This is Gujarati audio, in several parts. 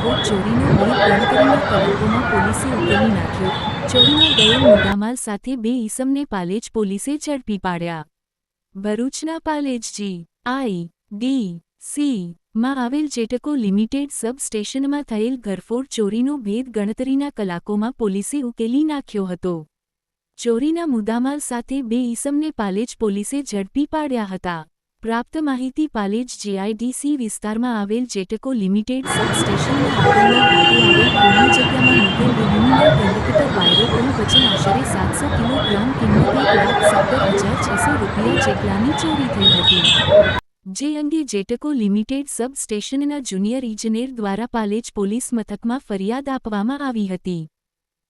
ગરફોડ ચોરીનો ભેદ ગણતરીના કલાકોમાં પોલીસે ઉકેલી નાખ્યો। ચોરીમાં ગયેલ મુદ્દામાલ સાથે બે ઈસમને પાલેજ પોલીસે ઝડપી પાડ્યા। ભરૂચના પાલેજ જી.આઈ.ડી.સી. માં આવેલ જેટકો લિમિટેડ સબ સ્ટેશનમાં થયેલ ગરફોડ ચોરીનો ભેદ ગણતરીના કલાકોમાં પોલીસે ઉકેલી નાખ્યો હતો। ચોરીના મુદ્દામાલ સાથે બે ઈસમને પાલેજ પોલીસે ઝડપી પાડ્યા હતા। પ્રાપ્ત માહિતી પાલેજ જીઆઈડીસી વિસ્તારમાં આવેલ જેટકો લિમિટેડ સબ સ્ટેશનના આગળના ભાગે આવેલ ખુલ્લી જગ્યામાં મૂકેલ એલ્યુમિનિયમ કંડક્ટર વાયરો કુલ વજન આશરે 700 કિલોગ્રામ કિંમત ₹1,70,600 જેટલાની ચોરી થઈ હતી। જે અંગે જેટકો લિમિટેડ સબ સ્ટેશનના જુનિયર ઇજનેર દ્વારા પાલેજ પોલીસ મથકમાં ફરિયાદ આપવામાં આવી હતી।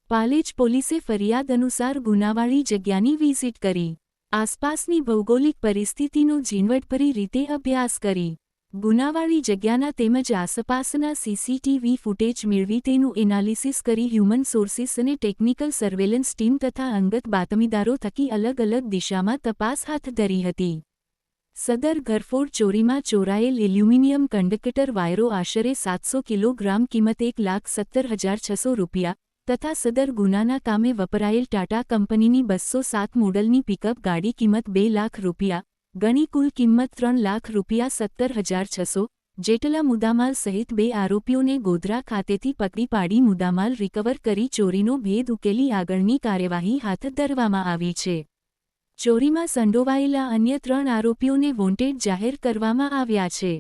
પાલેજ પોલીસે ફરિયાદ અનુસાર ગુનાવાળી જગ્યાની વિઝિટ કરી આસપાસની ભૌગોલિક પરિસ્થિતિનો ઝીણવટભરી રીતે અભ્યાસ કરી ગુનાવાળી જગ્યાના તેમજ આસપાસના સીસીટીવી ફૂટેજ મેળવી તેનું એનાલિસિસ કરી હ્યુમન સોર્સિસ અને ટેકનિકલ સર્વેલન્સ ટીમ તથા અંગત બાતમીદારો થકી અલગ અલગ દિશામાં તપાસ હાથ ધરી હતી। સદર ગરફોડ ચોરીમાં ચોરાયેલ એલ્યુમિનિયમ કંડક્ટર વાયરો આશરે 700 કિલોગ્રામ કિંમત ₹1,70,600 તથા સદર ગુનાના કામે વપરાયેલ ટાટા કંપનીની 207 મોડલની પિકઅપ ગાડી કિંમત ₹2 લાખ ગણી કુલ કિંમત ₹3,70,600 જેટલા મુદ્દામાલ સહિત બે આરોપીઓને ગોધરા ખાતેથી પકડી પાડી મુદ્દામાલ રિકવર કરી ચોરીનો ભેદ ઉકેલી આગળની કાર્યવાહી હાથ ધરવામાં આવી છે। ચોરીમાં સંડોવાયેલા અન્ય 3 આરોપીઓને વોન્ટેડ જાહેર કરવામાં આવ્યા છે।